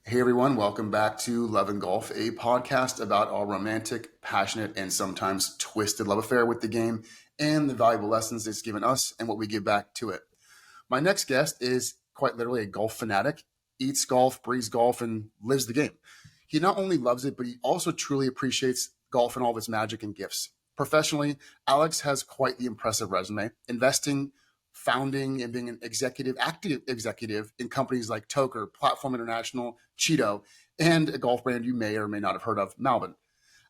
Hey everyone, welcome back to Love and Golf, a podcast about our romantic, passionate, and sometimes twisted love affair with the game and the valuable lessons it's given us and what we give back to it. My next guest is quite literally a golf fanatic, eats golf, breathes golf, and lives the game. He not only loves it, but he also truly appreciates golf and all of its magic and gifts. Professionally, Alex has quite the impressive resume, investing, founding, and being an active executive in companies like TOKR, Platform International, Chido, and a golf brand you may or may not have heard of, MALBON.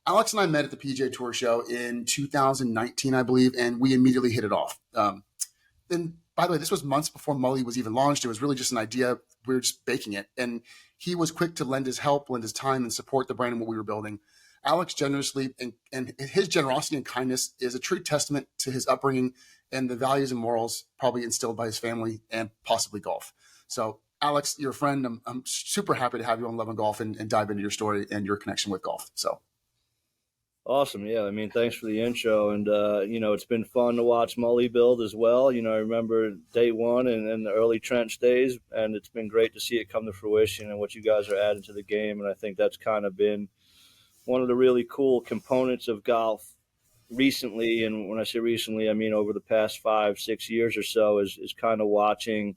Alex and I met at the PGA Tour Show in 2019, I believe, and we immediately hit it off. And by the way, this was months before MULLIE was even launched. It was really just an idea. We were just baking it. And he was quick to lend his help, lend his time, and support the brand and what we were building. Alex generously, and his generosity and kindness is a true testament to his upbringing and the values and morals probably instilled by his family and possibly golf. So, Alex, you're a friend. I'm super happy to have you on Love and Golf and dive into your story and your connection with golf. So, Awesome. Yeah. I mean, thanks for the intro. And, it's been fun to watch MULLIE build as well. I remember day one and the early trench days, and it's been great to see it come to fruition and what you guys are adding to the game. And I think that's kind of been one of the really cool components of golf recently. And when I say recently, I mean over the past 5-6 years or so is kind of watching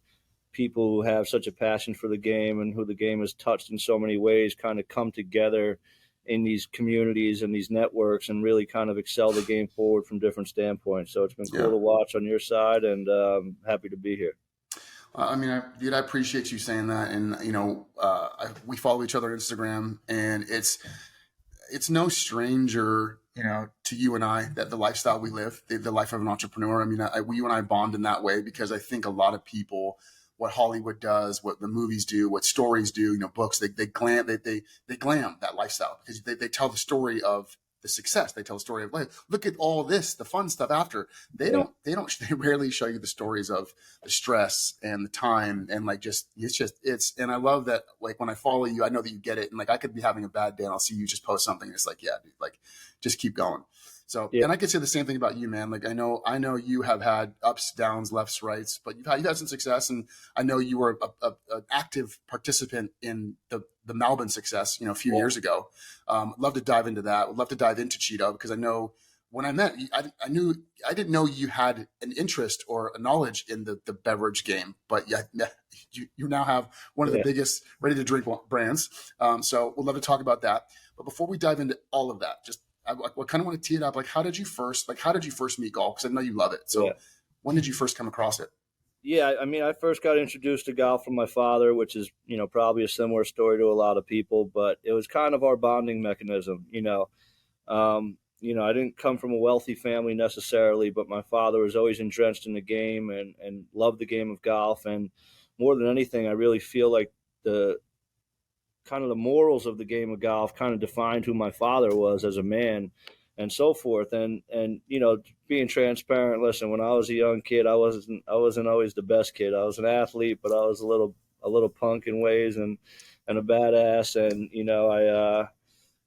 people who have such a passion for the game and who the game has touched in so many ways kind of come together in these communities and these networks and really kind of excel the game forward from different standpoints. So it's been cool to watch on your side, and happy to be here. Dude, I appreciate you saying that. And, we follow each other on Instagram, and it's no stranger, to you and I, that the lifestyle we live, the life of an entrepreneur. You and I bond in that way because I think a lot of people, what Hollywood does, what the movies do, what stories do, books, they glam that lifestyle because they tell the story of the success. They tell the story of life. Look at all this, the fun stuff after. They rarely show you the stories of the stress and the time and and I love that, like, when I follow you, I know that you get it. And like, I could be having a bad day and I'll see you just post something. And it's like, yeah, dude, like, just keep going. So, and I could say the same thing about you, man. Like, I know you have had ups, downs, lefts, rights, but you've had some success. And I know you were an active participant in the MALBON success, a few years ago. Love to dive into that. Would love to dive into Chido because I know when I met you, I didn't know you had an interest or a knowledge in the beverage game, but yeah, you now have one of the biggest ready to drink brands. So we'd love to talk about that. But before we dive into all of that, I kind of want to tee it up. Like, how did you first meet golf? Because I know you love it. So when did you first come across it? Yeah, I mean, I first got introduced to golf from my father, which is, probably a similar story to a lot of people, but it was kind of our bonding mechanism. I didn't come from a wealthy family necessarily, but my father was always entrenched in the game and loved the game of golf. And more than anything, I really feel like the morals of the game of golf kind of defined who my father was as a man and so forth. And being transparent, listen, when I was a young kid, I wasn't always the best kid. I was an athlete, but I was a little punk in ways and a badass. And,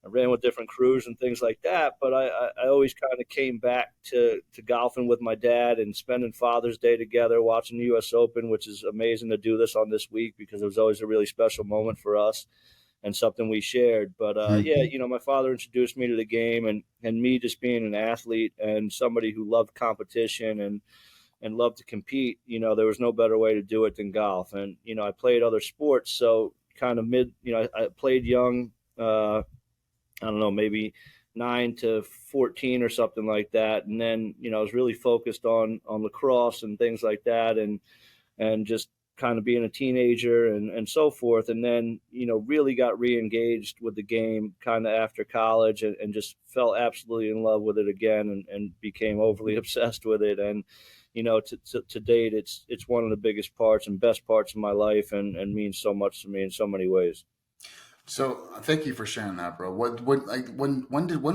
I ran with different crews and things like that, but I always kind of came back to golfing with my dad and spending Father's Day together, watching the U.S. Open, which is amazing to do this on this week because it was always a really special moment for us and something we shared. But my father introduced me to the game, and me just being an athlete and somebody who loved competition and loved to compete, there was no better way to do it than golf. And, I played other sports, so kind of I played young, I don't know, maybe 9 to 14 or something like that. And then, I was really focused on lacrosse and things like that and just kind of being a teenager and so forth. And then, really got re-engaged with the game kind of after college and just fell absolutely in love with it again and became overly obsessed with it. And, to date, it's one of the biggest parts and best parts of my life and means so much to me in so many ways. So thank you for sharing that, bro. When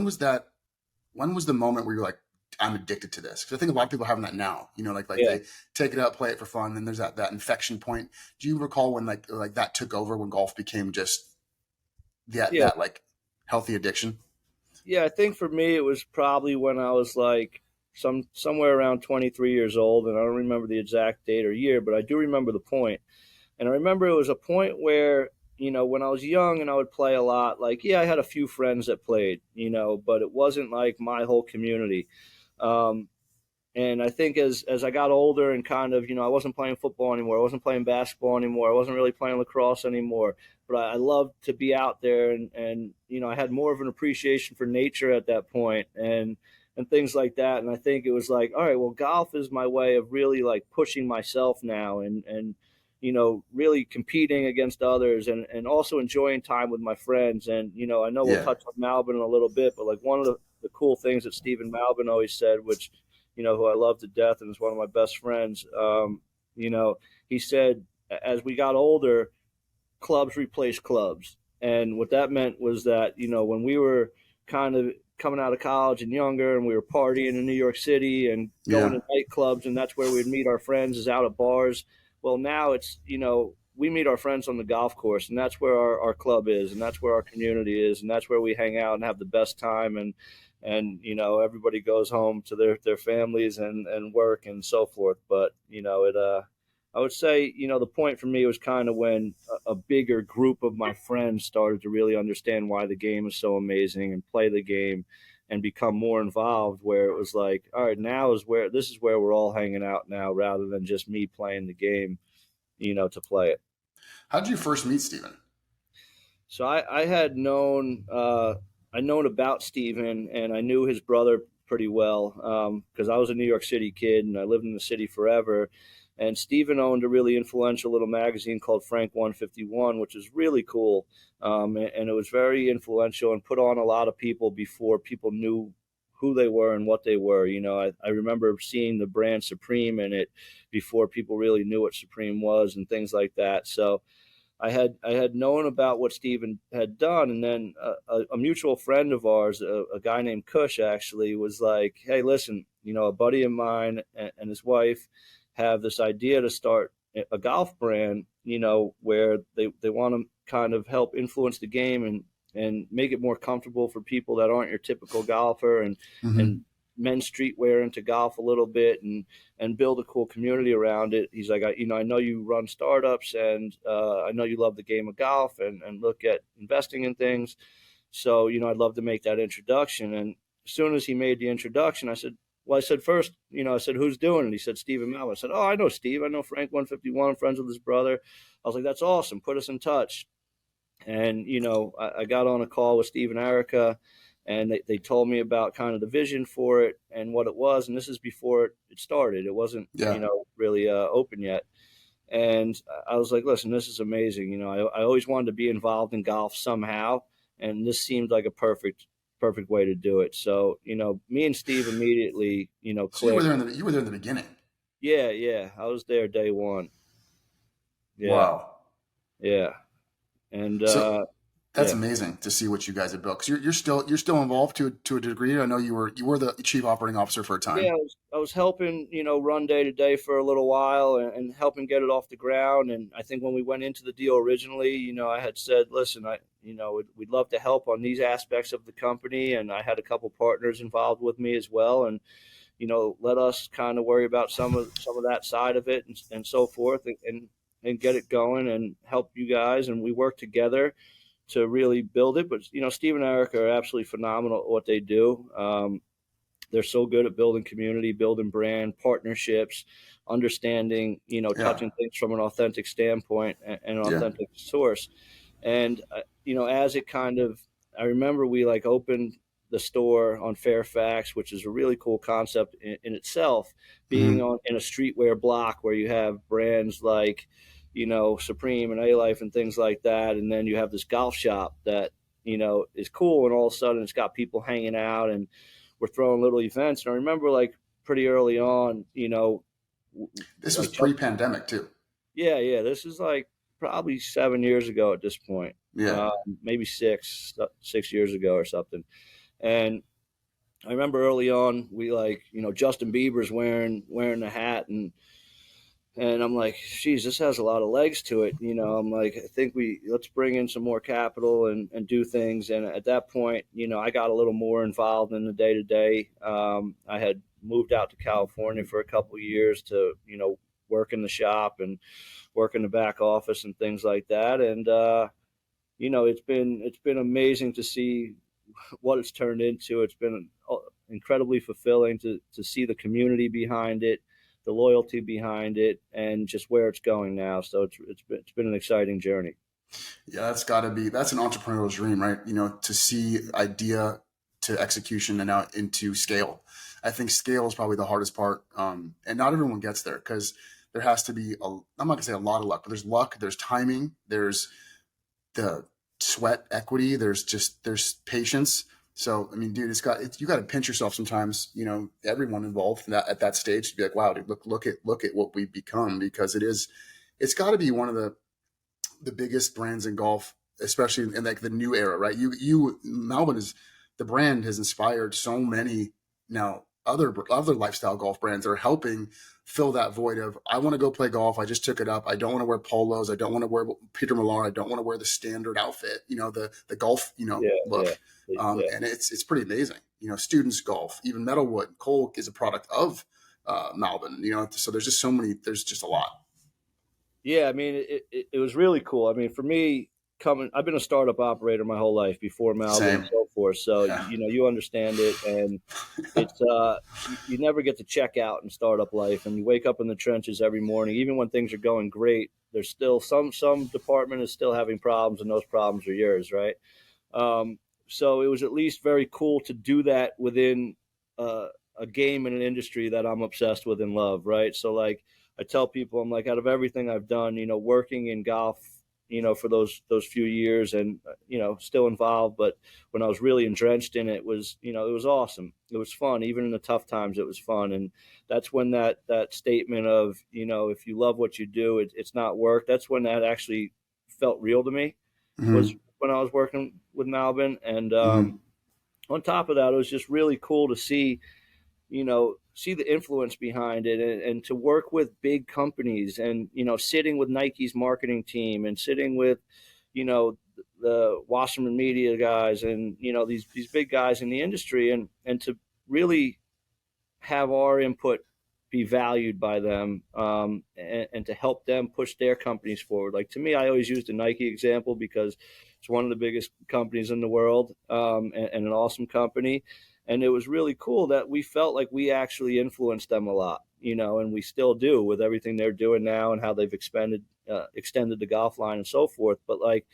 was the moment where you're like, I'm addicted to this? Because I think a lot of people are having that now, they take it out, play it for fun. And there's that infection point. Do you recall when like that took over, when golf became just that like healthy addiction? Yeah. I think for me, it was probably when I was like somewhere around 23 years old. And I don't remember the exact date or year, but I do remember the point. And I remember it was a point where when I was young and I would play a lot, like, yeah, I had a few friends that played, but it wasn't like my whole community. Um, and I think as I got older and kind of, I wasn't playing football anymore. I wasn't playing basketball anymore. I wasn't really playing lacrosse anymore. But I loved to be out there, and I had more of an appreciation for nature at that point, and things like that. And I think it was like, all right, well, golf is my way of really like pushing myself now, and really competing against others, and also enjoying time with my friends. And I know we'll Yeah. touch on Malbon in a little bit, but like one of the cool things that Stephen Malbon always said, which who I love to death and is one of my best friends. You know, he said as we got older, clubs replaced clubs. And what that meant was that, when we were kind of coming out of college and younger, and we were partying in New York City and going Yeah. to nightclubs, and that's where we'd meet our friends, is out at bars. Well, now it's, we meet our friends on the golf course, and that's where our club is, and that's where our community is, and that's where we hang out and have the best time. And everybody goes home to their families and work and so forth. But I would say, the point for me was kind of when a bigger group of my friends started to really understand why the game is so amazing and play the game and become more involved, where it was like, all right, this is where we're all hanging out now, rather than just me playing the game, to play it. How did you first meet Steven? So I had known about Steven, and I knew his brother pretty well, because I was a New York City kid and I lived in the city forever. And Steven owned a really influential little magazine called Frank 151, which is really cool. And it was very influential and put on a lot of people before people knew who they were and what they were. I remember seeing the brand Supreme in it before people really knew what Supreme was and things like that. So I had known about what Steven had done, and then a mutual friend of ours, a guy named Cush, actually was like, "Hey, listen, a buddy of mine and his wife have this idea to start a golf brand, where they want to kind of help influence the game and make it more comfortable for people that aren't your typical golfer, and Mm-hmm. men's streetwear into golf a little bit, and build a cool community around it." He's like, I know you run startups, and I know you love the game of golf and look at investing in things. So, I'd love to make that introduction. And as soon as he made the introduction, I said first, I said, who's doing it? He said, Stephen Malbon. I said, oh, I know Steve. I know Frank 151, friends with his brother. I was like, that's awesome. Put us in touch. And, I got on a call with Steve and Erica, and they told me about kind of the vision for it and what it was. And this is before it started. It wasn't, Yeah. really open yet. And I was like, listen, this is amazing. I always wanted to be involved in golf somehow. And this seemed like a perfect way to do it. So, me and Steve immediately, So you were clicked. there you were there in the beginning. Yeah, yeah. I was there day one. Yeah, Wow. yeah. And So that's yeah. amazing to see what you guys have built. 'Cause you're still involved to a degree. I know you were the chief operating officer for a Yeah, time. I was helping, run day to day for a little while, and helping get it off the ground. And I think when we went into the deal originally, I had said, listen, we'd love to help on these aspects of the company. And I had a couple partners involved with me as well. And, let us kind of worry about some of that side of it, and so forth, and get it going and help you guys. And we work together to really build it. But, Steve and Eric are absolutely phenomenal at what they do. They're so good at building community, building brand partnerships, understanding, Yeah. touching things from an authentic standpoint and an Yeah. authentic source. And, as it kind of, I remember we like opened the store on Fairfax, which is a really cool concept in itself, being Mm-hmm. on in a streetwear block where you have brands like, Supreme and A-Life and things like that. And then you have this golf shop that, is cool. And all of a sudden it's got people hanging out, and we're throwing little events. And I remember like pretty early on, This was like just, pre-pandemic too. yeah, yeah, this is like probably 7 years ago at this point, Yeah. maybe 6 years ago or something. And I remember early on, we like, Justin Bieber's wearing the hat, and I'm like, geez, this has a lot of legs to it. I'm like, I think let's bring in some more capital and do things. And at that point, I got a little more involved in the day to day. I had moved out to California for a couple of years to, work in the shop and work in the back office and things like that. And, it's been amazing to see what it's turned into. It's been incredibly fulfilling to see the community behind it, the loyalty behind it, and just where it's going now. So it's been an exciting journey. Yeah, that's an entrepreneurial dream, right? To see idea to execution and now into scale. I think scale is probably the hardest part. And not everyone gets there because there has to be I'm not gonna say a lot of luck, but there's luck, there's timing, there's the sweat equity, there's patience. So, I mean, dude, you got to pinch yourself sometimes, everyone involved at that stage to be like, wow, dude, look at what we've become, because it's got to be one of the biggest brands in golf, especially in like the new era, right? Malbon the brand has inspired so many now other lifestyle golf brands that are helping fill that void of, I want to go play golf. I just took it up. I don't want to wear polos. I don't want to wear Peter Millar. I don't want to wear the standard outfit, the golf, look. And it's pretty amazing. Students golf, even Metalwood, Cole is a product of Malbon, so there's just a lot. Yeah, I mean, it was really cool. I mean, for me, I've been a startup operator my whole life before Malbon Same. and so forth. So, Yeah. you understand it. And it's, you never get to check out in startup life. And you wake up in the trenches every morning, even when things are going great. There's still some department is still having problems, and those problems are yours, right? So it was at least very cool to do that within a game and an industry that I'm obsessed with and love, right? So, like, I tell people, I'm like, out of everything I've done, working in golf, for those few years, and still involved, but when I was really entrenched in it, it was awesome. It was fun, even in the tough times. It was fun, and that's when that statement of if you love what you do, it's not work. That's when that actually felt real to me. Mm-hmm. Was when I was working with Malbon, and Mm-hmm. on top of that, it was just really cool to see see the influence behind it, and to work with big companies, and sitting with Nike's marketing team, and sitting with the Wasserman Media guys, and these big guys in the industry, and to really have our input be valued by them, and to help them push their companies forward. Like, to me, I always use the Nike example because it's one of the biggest companies in the world, and an awesome company. And it was really cool that we felt like we actually influenced them a lot, and we still do with everything they're doing now and how they've extended the golf line and so forth. But, like,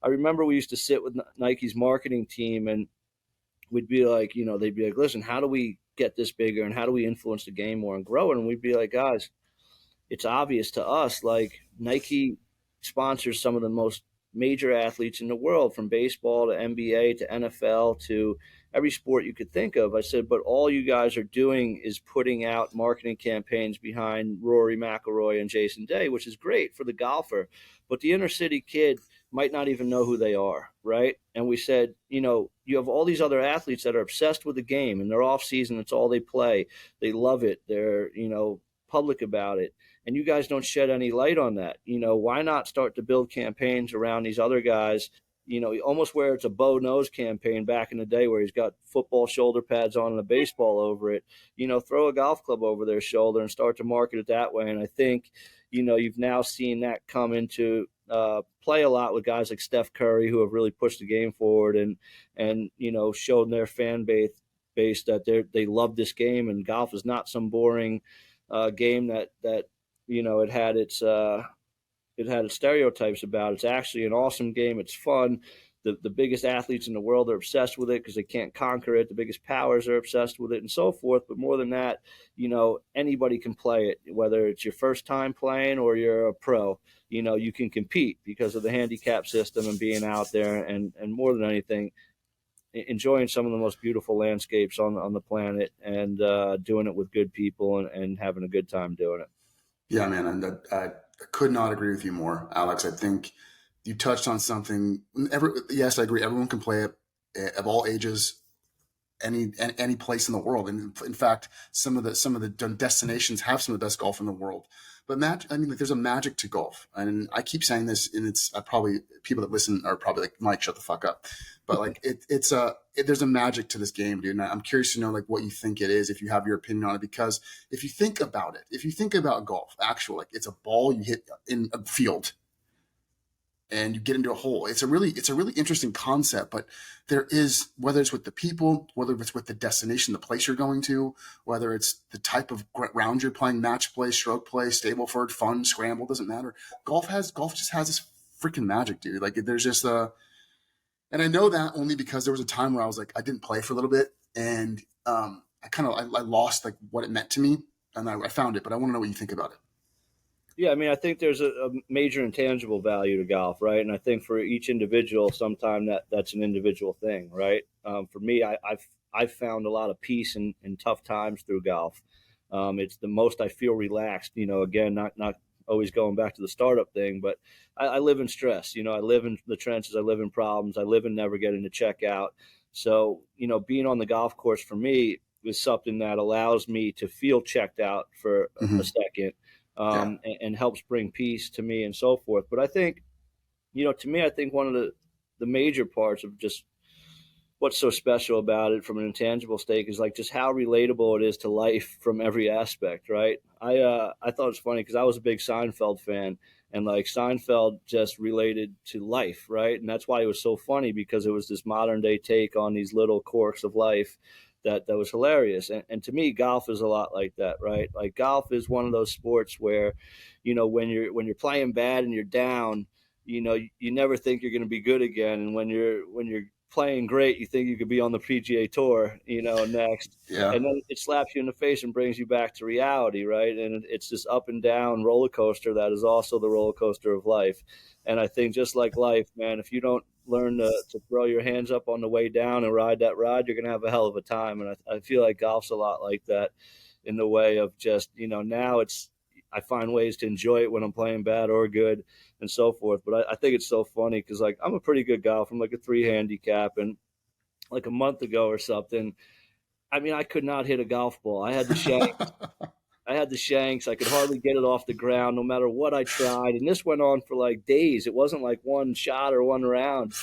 I remember we used to sit with Nike's marketing team, and we'd be like, they'd be like, listen, how do we get this bigger, and how do we influence the game more and grow it? And we'd be like, guys, it's obvious to us, like, Nike sponsors some of the most major athletes in the world, from baseball to NBA to NFL to every sport you could think of. I said, but all you guys are doing is putting out marketing campaigns behind Rory McIlroy and Jason Day, which is great for the golfer, but the inner city kid might not even know who they are, right? And we said, you have all these other athletes that are obsessed with the game, and they're off season, it's all they play. They love it. They're, public about it. And you guys don't shed any light on that. Why not start to build campaigns around these other guys, almost where it's a Bo Knows campaign back in the day, where he's got football shoulder pads on and a baseball over it, throw a golf club over their shoulder and start to market it that way. And I think, you've now seen that come into play a lot with guys like Steph Curry, who have really pushed the game forward, and shown their fan base that they love this game, and golf is not some boring game that it had its stereotypes about. It's actually an awesome game. It's fun. The biggest athletes in the world are obsessed with it because they can't conquer it. The biggest powers are obsessed with it, and so forth. But more than that, anybody can play it, whether it's your first time playing or you're a pro. You can compete because of the handicap system and being out there, and more than anything, enjoying some of the most beautiful landscapes on the planet, and doing it with good people, and having a good time doing it. Yeah, man. And I could not agree with you more, Alex. I think you touched on something. Yes, I agree. Everyone can play it, of all ages, any place in the world. And in fact, some of the destinations have some of the best golf in the world. But there's a magic to golf, and I keep saying this, and it's probably people that listen are probably like, Mike, shut the fuck up. But like there's a magic to this game, dude. And I'm curious to know like what you think it is, if you have your opinion on it. Because if you think about it, if you think about golf, actually, like, it's a ball you hit in a field. and you get into a hole. It's a really interesting concept, but there is, whether it's with the people, whether it's with the destination, the place you're going to, whether it's the type of round you're playing, match play, stroke play, Stableford, fun, scramble, doesn't matter. Golf just has this freaking magic, dude. Like there's just and I know that only because there was a time where I was like, I didn't play for a little bit, and I lost like what it meant to me, and I found it, but I want to know what you think about it. Yeah, I mean, I think there's a major intangible value to golf, right? And I think for each individual, sometime that's an individual thing, right? For me, I've found a lot of peace in tough times through golf. It's the most I feel relaxed. Again, not always going back to the startup thing, but I live in stress. I live in the trenches. I live in problems. I live in never getting to check out. So being on the golf course for me is something that allows me to feel checked out for Mm-hmm. a second. Yeah. And helps bring peace to me and so forth. But I think, to me, I think one of the major parts of just what's so special about it from an intangible stake is like just how relatable it is to life from every aspect, right? I thought it was funny because I was a big Seinfeld fan, and like Seinfeld just related to life, right? And that's why it was so funny, because it was this modern day take on these little quirks of life that was hilarious. And to me, golf is a lot like that, right? Like golf is one of those sports where, when you're playing bad and you're down, you never think you're going to be good again. And when you're playing great, you think you could be on the PGA Tour, next. Yeah. And then it slaps you in the face and brings you back to reality, right? And it's this up and down roller coaster that is also the roller coaster of life. And I think just like life, man, if you don't learn to throw your hands up on the way down and ride that ride, you're going to have a hell of a time. And I feel like golf's a lot like that, in the way of just, now I find ways to enjoy it when I'm playing bad or good and so forth. But I think it's so funny because, like, I'm a pretty good golfer. I'm like a 3 handicap. And like a month ago or something, I mean, I could not hit a golf ball. I had the shanks. I could hardly get it off the ground no matter what I tried. And this went on for like days. It wasn't like one shot or one round.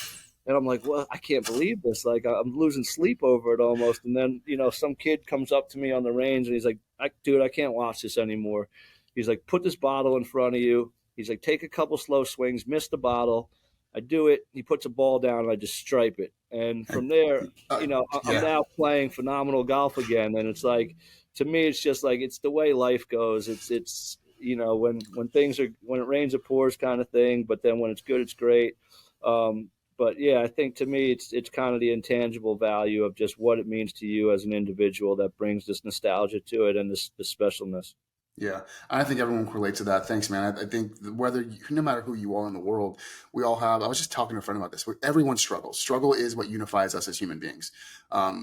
And I'm like, well, I can't believe this. Like, I'm losing sleep over it almost. And then, some kid comes up to me on the range and he's like, dude, I can't watch this anymore. He's like, put this bottle in front of you. He's like, take a couple slow swings, miss the bottle. I do it. He puts a ball down and I just stripe it. And from there, I'm now playing phenomenal golf again. And it's like, to me, it's just like, it's the way life goes. It's when it rains, it pours kind of thing. But then when it's good, it's great. But yeah, I think to me, it's kind of the intangible value of just what it means to you as an individual that brings this nostalgia to it and this specialness. Yeah, I think everyone can relate to that. Thanks, man. I think no matter who you are in the world, we all have. I was just talking to a friend about this. Everyone struggles. Struggle is what unifies us as human beings. I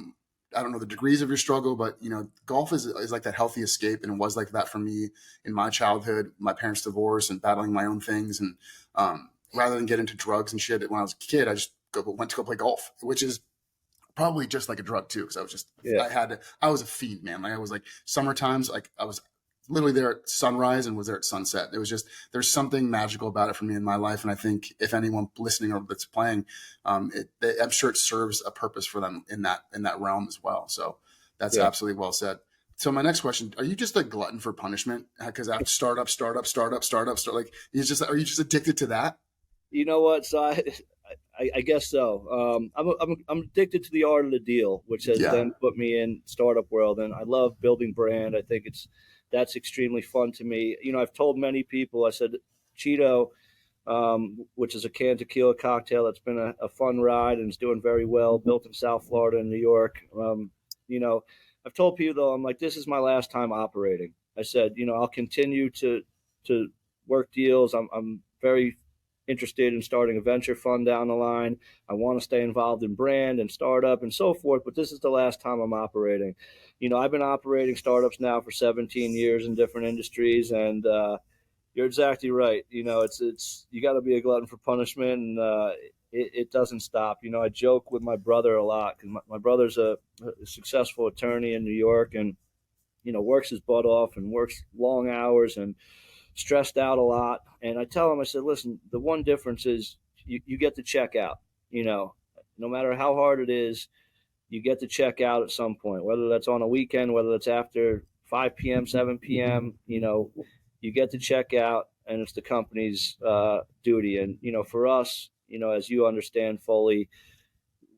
don't know the degrees of your struggle, but golf is like that healthy escape, and it was like that for me in my childhood, my parents' divorce, and battling my own things. And rather than get into drugs and shit when I was a kid, I just went to go play golf, which is probably just like a drug too, because I was a fiend, man. Like I was like summer times, like I was literally there at sunrise and was there at sunset. It was just, there's something magical about it for me in my life. And I think if anyone listening or that's playing, I'm sure it serves a purpose for them in that realm as well. So that's absolutely well said. So my next question, are you just a glutton for punishment? Because after startup, like are you just addicted to that? You know what? So I guess so. I'm addicted to the art of the deal, which has then put me in startup world. And I love building brand. I think that's extremely fun to me. I've told many people, I said, Chido, which is a canned tequila cocktail that's been a fun ride and is doing very well, built in South Florida and New York. I've told people, though, I'm like, this is my last time operating. I said, I'll continue to work deals. I'm very interested in starting a venture fund down the line. I want to stay involved in brand and startup and so forth, but this is the last time I'm operating. I've been operating startups now for 17 years in different industries, and you're exactly right. It's you got to be a glutton for punishment, and it doesn't stop. I joke with my brother a lot because my brother's a successful attorney in New York, and works his butt off and works long hours and stressed out a lot. And I tell him, I said, listen, the one difference is you get to check out. No matter how hard it is, you get to check out at some point, whether that's on a weekend, whether that's after 5 p.m., 7 p.m., you get to check out. and it's the company's duty. And, for us, as you understand fully,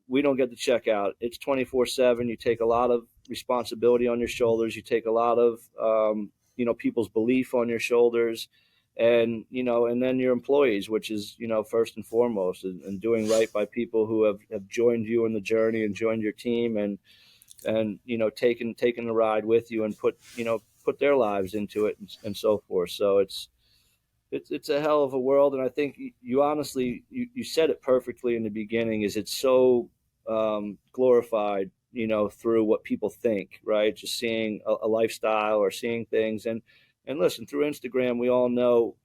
we don't get to check out. It's 24/7. You take a lot of responsibility on your shoulders. You take a lot of, people's belief on your shoulders, and, and then your employees, which is, first and foremost, and doing right by people who have joined you in the journey and joined your team, and taken the ride with you, and put their lives into it, and so forth. So it's a hell of a world. And I think you honestly, you said it perfectly in the beginning, is it's so glorified, through what people think, right? Just seeing a lifestyle or seeing things. And listen, through Instagram, we all know,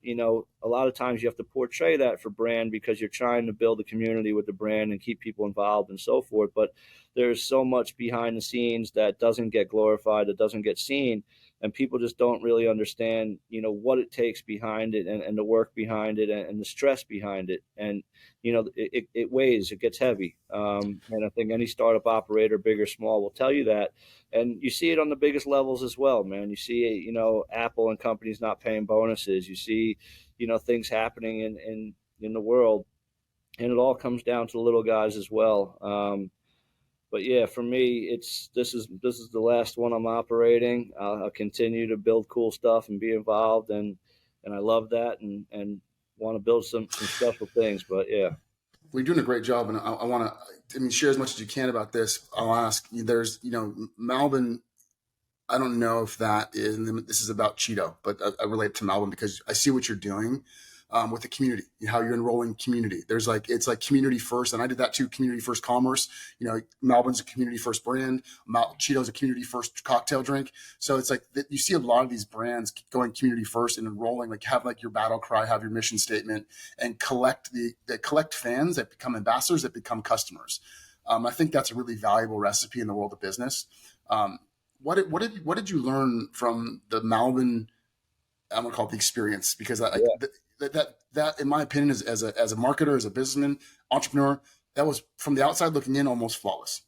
a lot of times you have to portray that for brand, because you're trying to build a community with the brand and keep people involved and so forth. But there's so much behind the scenes that doesn't get glorified, that doesn't get seen. And people just don't really understand, what it takes behind it, and the work behind it, and the stress behind it. And, it weighs, it gets heavy. And I think any startup operator, big or small, will tell you that. And you see it on the biggest levels as well, man. You see, Apple and companies not paying bonuses. You see, things happening in the world, and it all comes down to the little guys as well. But yeah, for me, this is the last one I'm operating. I'll continue to build cool stuff and be involved, and I love that, and want to build some special things. But yeah, We're doing a great job, and I want to, share as much as you can about this. I'll ask. There's, Malbon. I don't know if that is, and this is about Chido, but I relate to Malbon because I see what you're doing with the community, how you're enrolling community. It's like community first. And I did that too. Community first commerce, Malbon's a community first brand. Chido's a community first cocktail drink. So it's like you see a lot of these brands going community first and enrolling, have your battle cry, have your mission statement, and collect fans that become ambassadors, that become customers. I think that's a really valuable recipe in the world of business. What did you learn from the Malbon? I'm gonna call it the experience, because that in my opinion, as a marketer, as a businessman, entrepreneur, that was, from the outside looking in, almost flawless.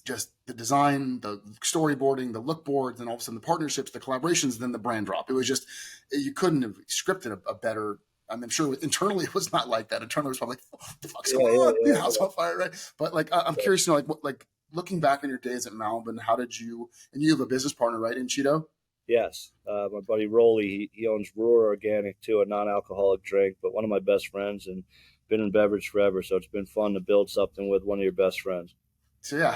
Just the design, the storyboarding, the look boards, and all of a sudden the partnerships, the collaborations, then the brand drop. It was just, you couldn't have scripted a better. I'm sure internally it was not like that. Internally it was probably like, oh, what the fuck's going on? The house on fire, right? But I'm curious to know, looking back on your days at Malbon, how did you, and you have a business partner, right, in Chido? Yes, my buddy Rolly, he owns Roar Organic too, a non-alcoholic drink, but one of my best friends, and been in beverage forever. So it's been fun to build something with one of your best friends. So yeah,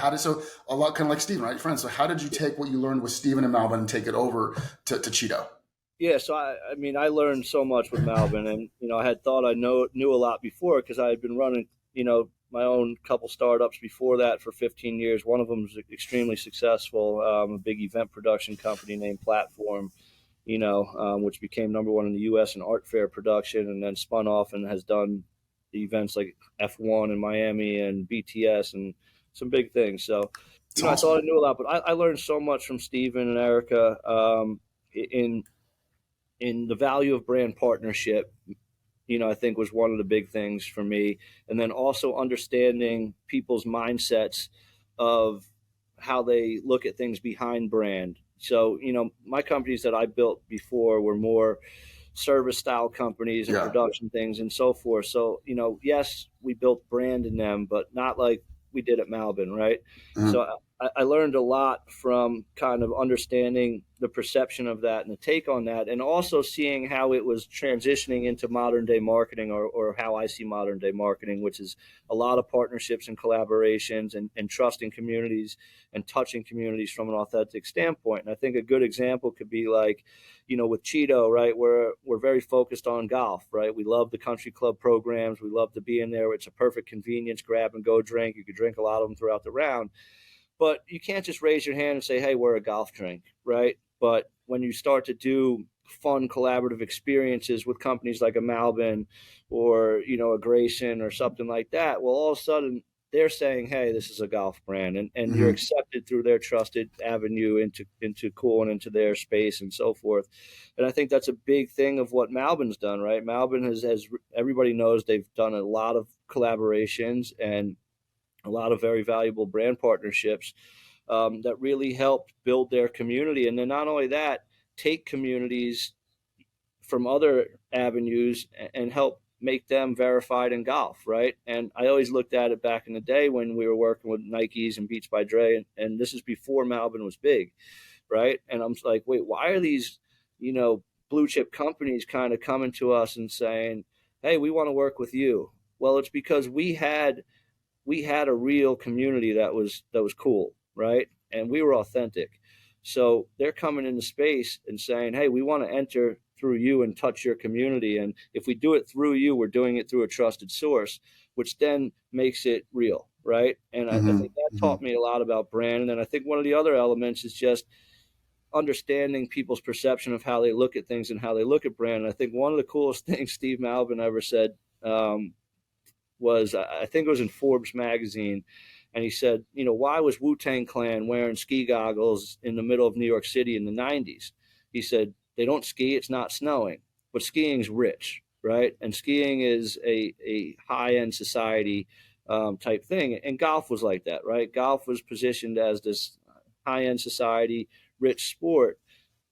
a lot kind of like Steven, right, friends? So how did you take what you learned with Steven and Malbon and take it over to Chido? Yeah, so I learned so much with Malbon, and I had thought I knew a lot before, because I had been running my own couple startups before that for 15 years. One of them was extremely successful, a big event production company named Platform, which became number one in the U.S. in art fair production, and then spun off and has done events like F1 in Miami and BTS and some big things. So, awesome. I thought I knew a lot, but I learned so much from Steven and Erica in the value of brand partnership. I think was one of the big things for me. And then also understanding people's mindsets of how they look at things behind brand. So, my companies that I built before were more service style companies and production things and so forth. So, yes, we built brand in them, but not like we did at Malbon, right? Mm-hmm. So I learned a lot from kind of understanding the perception of that and the take on that, and also seeing how it was transitioning into modern day marketing, or how I see modern day marketing, which is a lot of partnerships and collaborations, and trusting communities and touching communities from an authentic standpoint. And I think a good example could be like, with Chido, right? We're very focused on golf, right? We love the country club programs. We love to be in there. It's a perfect convenience, grab and go drink. You could drink a lot of them throughout the round. But you can't just raise your hand and say, hey, we're a golf drink, right? But when you start to do fun collaborative experiences with companies like a Malbon or, a Grayson or something like that, well, all of a sudden they're saying, hey, this is a golf brand. And mm-hmm. You're accepted through their trusted avenue into cool and into their space and so forth. And I think that's a big thing of what Malbon's done, right? Malbon has everybody knows they've done a lot of collaborations and a lot of very valuable brand partnerships that really helped build their community. And then not only that, take communities from other avenues and help make them verified in golf, right? And I always looked at it back in the day when we were working with Nikes and Beats by Dre, and this is before Malbon was big, right? And I'm like, wait, why are these, blue chip companies kind of coming to us and saying, hey, we want to work with you? Well, it's because we had a real community that was cool, right? And we were authentic. So they're coming into space and saying, hey, we want to enter through you and touch your community. And if we do it through you, we're doing it through a trusted source, which then makes it real, right? And I think that taught me a lot about brand. And then I think one of the other elements is just understanding people's perception of how they look at things and how they look at brand. And I think one of the coolest things Steve Malbon ever said was, I think it was in Forbes magazine, and he said, why was Wu-Tang Clan wearing ski goggles in the middle of New York City in the 90s? He said, they don't ski, it's not snowing, but skiing's rich, right? And skiing is a high-end society type thing. And golf was like that, right? Golf was positioned as this high-end society, rich sport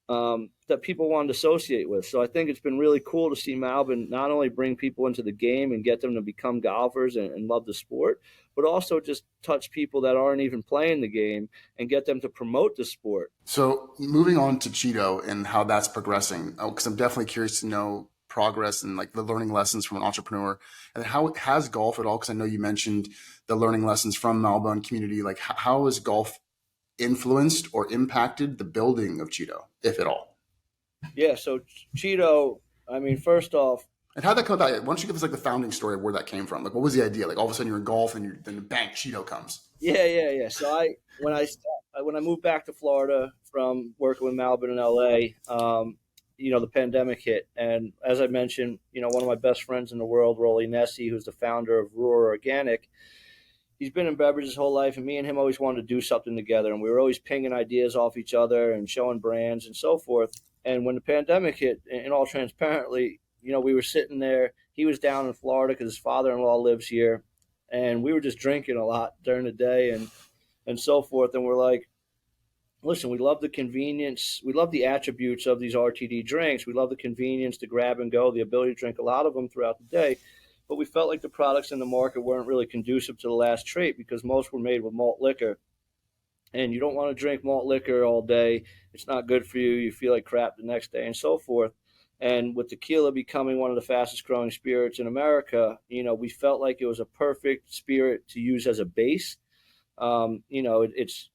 that people wanted to associate with. So I think it's been really cool to see Malbon not only bring people into the game and get them to become golfers and love the sport, but also just touch people that aren't even playing the game and get them to promote the sport. So moving on to Chido and how that's progressing, because I'm definitely curious to know progress and like the learning lessons from an entrepreneur, and how has golf at all? Because I know you mentioned the learning lessons from Malbon community. Like how has golf influenced or impacted the building of Chido, if at all? Yeah, so Chido, I mean, first off, and how'd that come about? Why don't you give us like the founding story of where that came from? Like, what was the idea? Like, all of a sudden you're in golf, and then bang, Chido comes. Yeah. So when I moved back to Florida from working with Malbon in LA, the pandemic hit, and as I mentioned, one of my best friends in the world, Rolly Nessie, who's the founder of Roar Organic, he's been in beverage his whole life, and me and him always wanted to do something together, and we were always pinging ideas off each other and showing brands and so forth. And when the pandemic hit, in all transparently, we were sitting there. He was down in Florida because his father-in-law lives here, and we were just drinking a lot during the day and so forth. And we're like, listen, we love the convenience. We love the attributes of these RTD drinks. We love the convenience to grab and go, the ability to drink a lot of them throughout the day. But we felt like the products in the market weren't really conducive to the last trait because most were made with malt liquor. And you don't want to drink malt liquor all day. It's not good for you. You feel like crap the next day and so forth. And with tequila becoming one of the fastest growing spirits in America, we felt like it was a perfect spirit to use as a base. It's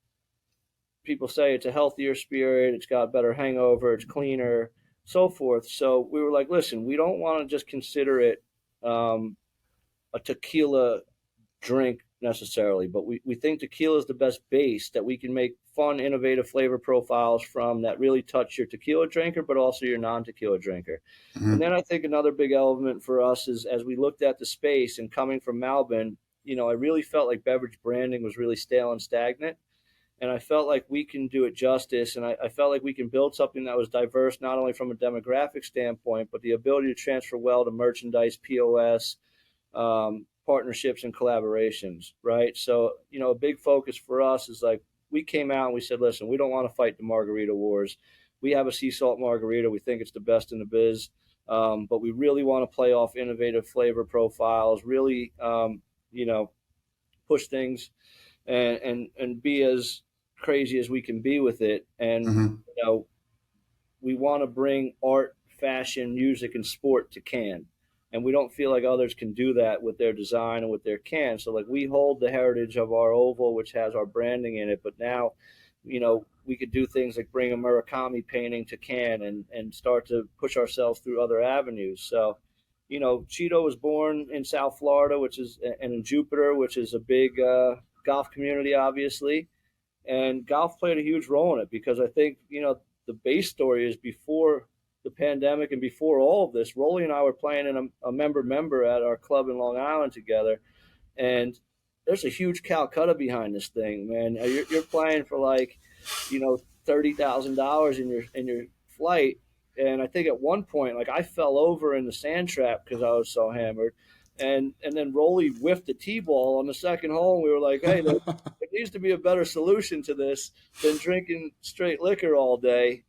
people say it's a healthier spirit. It's got better hangover. It's cleaner, so forth. So we were like, listen, we don't want to just consider it a tequila drink necessarily, but we think tequila is the best base that we can make fun, innovative flavor profiles from that really touch your tequila drinker, but also your non-tequila drinker. Mm-hmm. And then I think another big element for us is as we looked at the space and coming from Malbon, I really felt like beverage branding was really stale and stagnant. And I felt like we can do it justice. And I felt like we can build something that was diverse, not only from a demographic standpoint, but the ability to transfer well to merchandise, POS, partnerships and collaborations, right? So, a big focus for us is like, we came out and we said, listen, we don't want to fight the margarita wars. We have a sea salt margarita. We think it's the best in the biz. But we really want to play off innovative flavor profiles, really, push things and be as crazy as we can be with it. And, mm-hmm. We want to bring art, fashion, music, and sport to can. And we don't feel like others can do that with their design and with their can. So like we hold the heritage of our oval, which has our branding in it. But now, we could do things like bring a Murakami painting to can and start to push ourselves through other avenues. So, Chido was born in South Florida, and in Jupiter, which is a big golf community, obviously. And golf played a huge role in it because I think, the base story is before the pandemic and before all of this, Rolly and I were playing in a member at our club in Long Island together. And there's a huge Calcutta behind this thing, man. You're playing for like, $30,000 in your flight. And I think at one point, like I fell over in the sand trap because I was so hammered. And then Rolly whiffed the T-ball on the second hole. And we were like, hey, there needs to be a better solution to this than drinking straight liquor all day.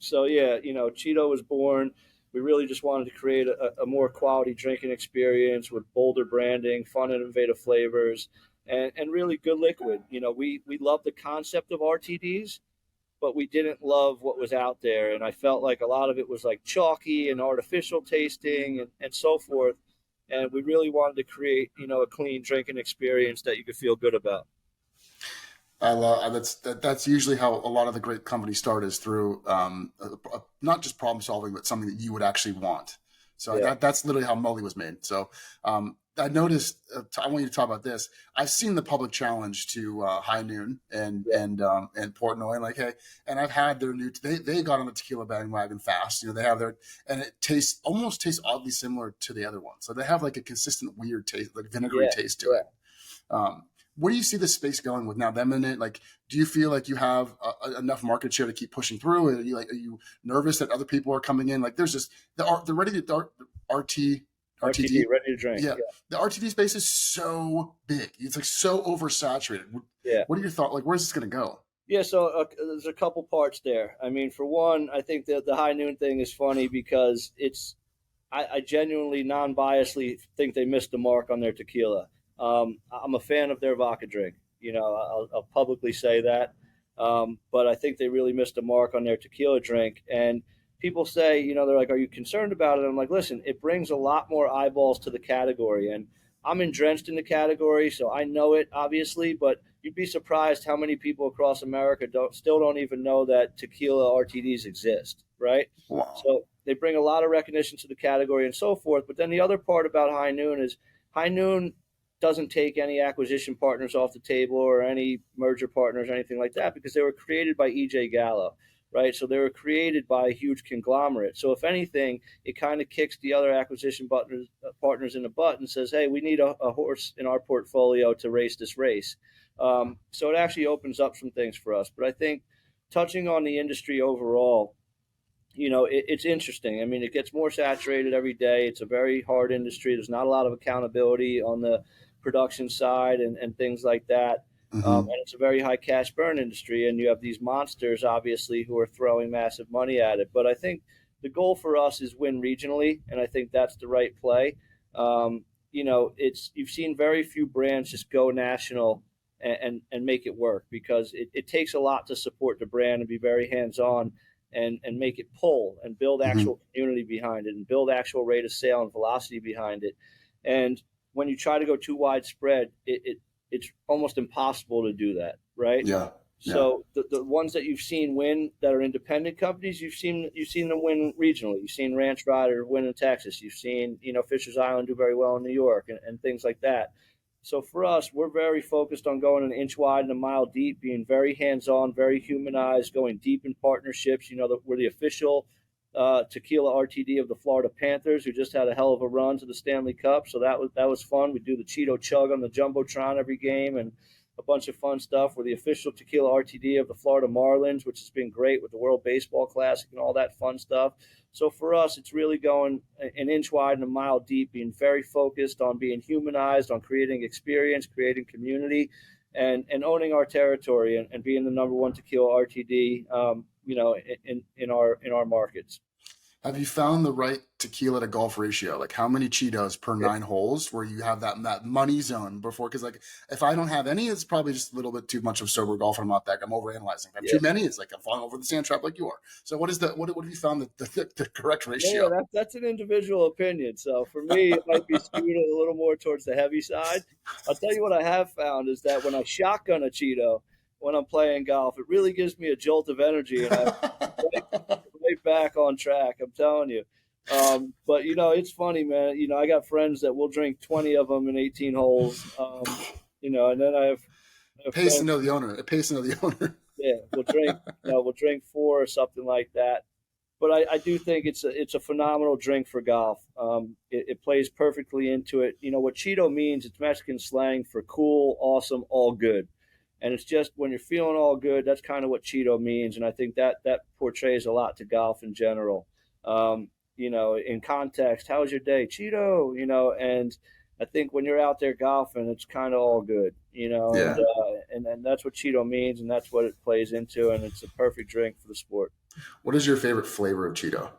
So yeah, Chido was born. We really just wanted to create a more quality drinking experience with bolder branding, fun and innovative flavors, and really good liquid. We love the concept of RTDs, but we didn't love what was out there. And I felt like a lot of it was like chalky and artificial tasting and so forth. And we really wanted to create, a clean drinking experience that you could feel good about. I love that's usually how a lot of the great companies start, is through not just problem solving, but something that you would actually want. So Yeah. that's literally how MULLIE was made. So I noticed. I want you to talk about this. I've seen the public challenge to High Noon and Yeah. and Portnoy, and and I've had their new. They got on the tequila bandwagon fast. They have their, and it almost tastes oddly similar to the other one. So they have like a consistent weird taste, like vinegary taste to it. Where do you see the space going with now them in it? Like, do you feel like you have enough market share to keep pushing through? Are you nervous that other people are coming in? Like, there's just the ready to RTD, ready to drink. Yeah. The RTD space is so big. It's like so oversaturated. Yeah. What are your thoughts? Like, where's this going to go? Yeah, so there's a couple parts there. I mean, for one, I think that the High Noon thing is funny because I genuinely, non-biasedly think they missed the mark on their tequila. I'm a fan of their vodka drink. I'll publicly say that. But I think they really missed the mark on their tequila drink. And people say, they're like, "Are you concerned about it?" I'm like, "Listen, it brings a lot more eyeballs to the category." And I'm entrenched in the category, so I know it, obviously. But you'd be surprised how many people across America still don't even know that tequila RTDs exist, right? Wow. So they bring a lot of recognition to the category and so forth. But then the other part about High Noon is High Noon doesn't take any acquisition partners off the table or any merger partners or anything like that, because they were created by E.J. Gallo, right? So they were created by a huge conglomerate. So if anything, it kind of kicks the other acquisition partners in the butt and says, "Hey, we need a horse in our portfolio to race this race." So it actually opens up some things for us. But I think touching on the industry overall, it's interesting. I mean, it gets more saturated every day. It's a very hard industry. There's not a lot of accountability on the production side and things like that. Mm-hmm. And it's a very high cash burn industry. And you have these monsters, obviously, who are throwing massive money at it. But I think the goal for us is win regionally. And I think that's the right play. You've seen very few brands just go national and make it work, because it takes a lot to support the brand and be very hands-on and make it pull and build actual community behind it and build actual rate of sale and velocity behind it. And when you try to go too widespread, it's almost impossible to do that, right? Yeah. So the ones that you've seen win that are independent companies, you've seen them win regionally. You've seen Ranch Rider win in Texas. You've seen Fisher's Island do very well in New York and things like that. So for us, we're very focused on going an inch wide and a mile deep, being very hands-on, very humanized, going deep in partnerships. We're the official tequila RTD of the Florida Panthers, who just had a hell of a run to the Stanley Cup. So that was fun. We do the Chido chug on the Jumbotron every game and a bunch of fun stuff. We're the official tequila RTD of the Florida Marlins, which has been great with the World Baseball Classic and all that fun stuff. So for us, it's really going an inch wide and a mile deep, being very focused on being humanized, on creating experience, creating community, and owning our territory and being the number one tequila RTD, in our markets. Have you found the right tequila to golf ratio? Like, how many Cheetos per 9 holes where you have that money zone before? Because like, if I don't have any, it's probably just a little bit too much of sober golf. I'm overanalyzing. If I have too many, it's like I'm falling over the sand trap like you are. So what have you found the correct ratio? Yeah, that's an individual opinion. So for me, it might be skewed a little more towards the heavy side. I'll tell you what I have found is that when I shotgun a Cheeto when I'm playing golf, it really gives me a jolt of energy, and I'm right back on track. I'm telling you. But it's funny, man. I got friends that will drink 20 of them in 18 holes. And then I have pays to know the owner. It pays to know the owner. Yeah, we'll drink 4 or something like that. But I do think it's a phenomenal drink for golf. It plays perfectly into it. What Chido means, it's Mexican slang for cool, awesome, all good. And it's just when you're feeling all good, that's kind of what Chido means. And I think that portrays a lot to golf in general. In context, how was your day? Chido, and I think when you're out there golfing, it's kind of all good, Yeah. and that's what Chido means, and that's what it plays into, and it's a perfect drink for the sport. What is your favorite flavor of Cheeto?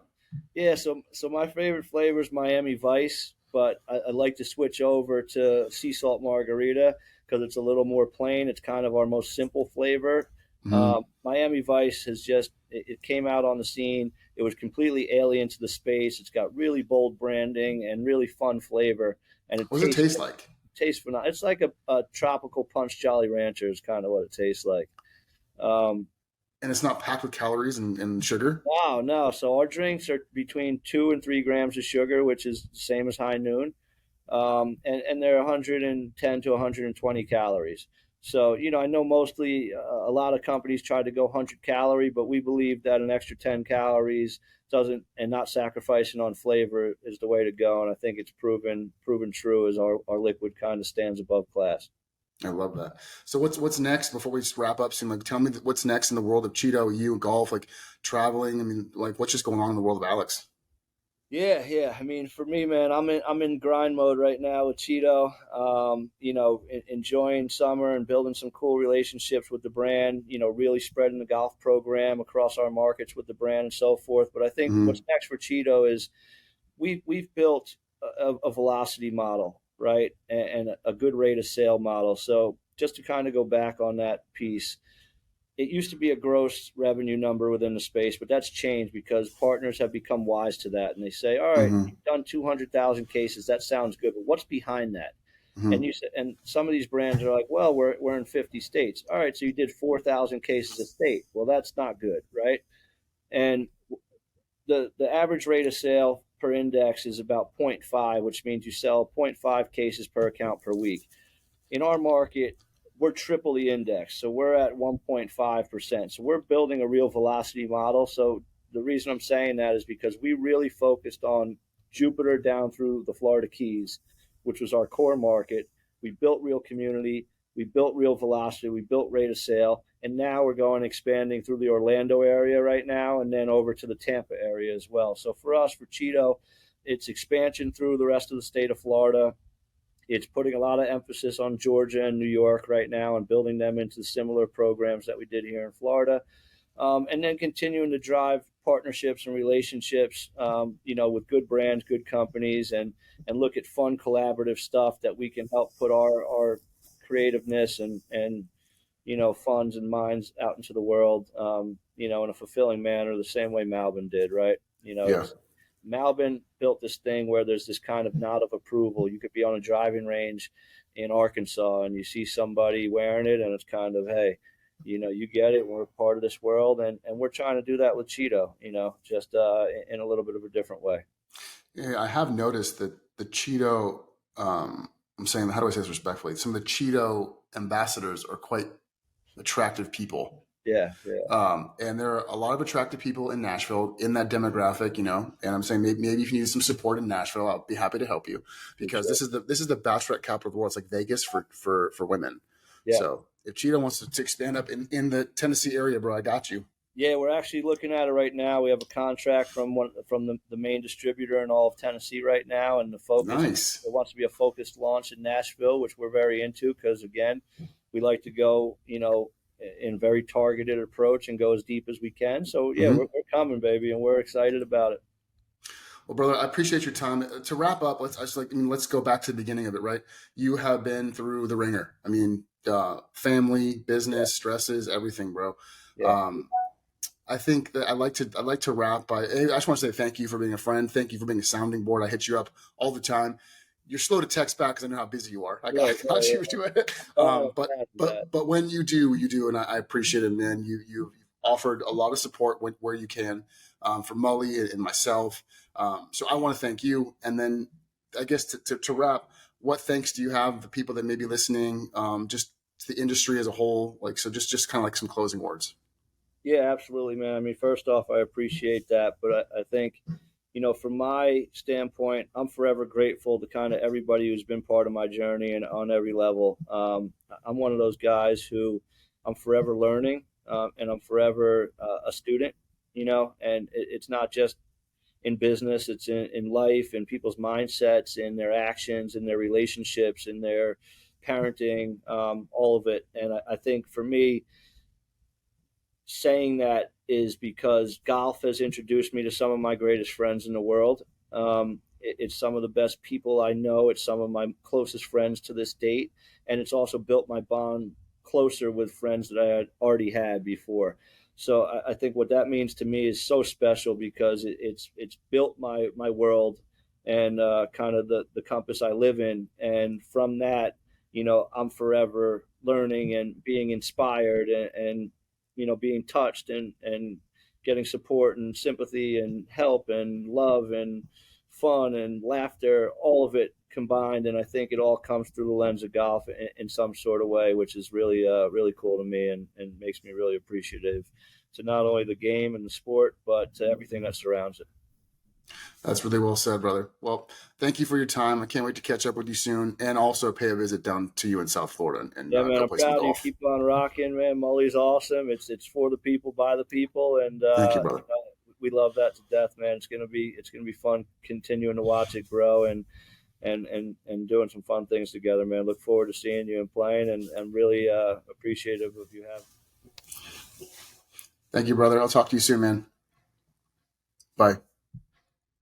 Yeah, so my favorite flavor is Miami Vice, but I like to switch over to sea salt margarita because it's a little more plain. It's kind of our most simple flavor. Hmm. Miami Vice has just it came out on the scene. It was completely alien to the space. It's got really bold branding and really fun flavor, and it What does it tastes taste like? tastes phenomenal. It's like a tropical punch Jolly Rancher is kind of what it tastes like. Um, And it's not packed with calories and sugar? Wow, no. So our drinks are between 2 and 3 grams of sugar, which is the same as High Noon, and they're 110 to 120 calories. So I know mostly a lot of companies try to go 100 calorie, but we believe that an extra 10 calories doesn't, and not sacrificing on flavor is the way to go. And I think it's proven true as our liquid kind of stands above class. I love that. So what's next before we just wrap up soon? Like, tell me what's next in the world of Cheeto, you, golf, like traveling. I mean, like, what's just going on in the world of Alex? Yeah, yeah. I mean, for me, man, I'm in grind mode right now with Cheeto. Enjoying summer and building some cool relationships with the brand. Really spreading the golf program across our markets with the brand and so forth. But I think what's Hmm. next for Cheeto is we've built a velocity model, right, and a good rate of sale model. So just to kind of go back on that piece, it used to be a gross revenue number within the space, but that's changed because partners have become wise to that, and they say, "All right, Hmm. you've done 200,000 cases. That sounds good, but what's behind that?" And Hmm. and some of these brands are like, "Well, we're in 50 states. All right, so you did 4,000 cases a state. Well, that's not good, right?" And the average rate of sale per index is about zero point 0.5, which means you sell zero point 0.5 cases per account per week. In our market, we're triple the index, so we're at 1.5%. So we're building a real velocity model. So the reason I'm saying that is because we really focused on Jupiter down through the Florida Keys, which was our core market. We built real community, we built real velocity, we built rate of sale, and now we're going expanding through the Orlando area right now, and then over to the Tampa area as well. So for us, for Cheeto, it's expansion through the rest of the state of Florida. It's putting a lot of emphasis on Georgia and New York right now and building them into similar programs that we did here in Florida. And then continuing to drive partnerships and relationships, with good brands, good companies, and look at fun collaborative stuff that we can help put our creativeness and funds and minds out into the world, in a fulfilling manner, the same way Malbon did, right? Yeah. It's Malbon built this thing where there's this kind of nod of approval. You could be on a driving range in Arkansas and you see somebody wearing it, and it's kind of, hey, you get it. We're part of this world, and we're trying to do that with Cheeto, just in a little bit of a different way. Yeah, I have noticed that the Cheeto, I'm saying, how do I say this respectfully? Some of the Cheeto ambassadors are quite attractive people. Yeah, yeah, And there are a lot of attractive people in Nashville in that demographic, and I'm saying maybe if you need some support in Nashville, I'll be happy to help you for because sure. this is the bachelorette capital of the world. It's like Vegas for women. Yeah. So if Cheeto wants to expand up in the Tennessee area, bro, I got you. Yeah, we're actually looking at it right now. We have a contract from the main distributor in all of Tennessee right now, and the focus Nice. there wants to be a focused launch in Nashville, which we're very into because again, we like to go in very targeted approach and go as deep as we can. So yeah, we're, Hmm. we're coming, baby, and we're excited about it. Well, brother, I appreciate your time. To wrap up, let's go back to the beginning of it, right? You have been through the ringer. I mean, family, Yeah, business, stresses, everything, bro. yeah, Um, I think that I like to wrap by. I just want to say thank you for being a friend. Thank you for being a sounding board. I hit you up all the time. You're slow to text back because I know how busy you are. I got, right, I got right, you to it. right. Oh, But imagine that. but when you do, and I appreciate it, man. You've offered a lot of support where you can, for Mully and myself. So I want to thank you. And then I guess to wrap, what thanks do you have the people that may be listening, just to the industry as a whole? Like, so just kind of like some closing words. Yeah, absolutely, man. I mean, first off, I appreciate that, but I think, from my standpoint, I'm forever grateful to kind of everybody who's been part of my journey and on every level. I'm one of those guys who I'm forever learning, and I'm forever a student, and it's not just in business, it's in life, in people's mindsets, in their actions, in their relationships, in their parenting, all of it. And I think for me, saying that is because golf has introduced me to some of my greatest friends in the world. It's some of the best people I know. It's some of my closest friends to this date, and it's also built my bond closer with friends that I had already had before. So I think what that means to me is so special because it's built my world and kind of the compass I live in. And from that, I'm forever learning and being inspired and being touched and getting support and sympathy and help and love and fun and laughter, all of it combined. And I think it all comes through the lens of golf in some sort of way, which is really, really cool to me and makes me really appreciative to not only the game and the sport, but to everything that surrounds it. That's really well said, brother. Well, thank you for your time. I can't wait to catch up with you soon and also pay a visit down to you in South Florida and Yeah, man, go I'm play some proud of you. golf. Keep on rocking, man. Mullie's awesome. It's for the people, by the people, and Thank you, brother. we love that to death, man. It's gonna be fun continuing to watch it grow and doing some fun things together, man. Look forward to seeing you and playing, and I'm really appreciative of you having. Thank you, brother. I'll talk to you soon, man. Bye.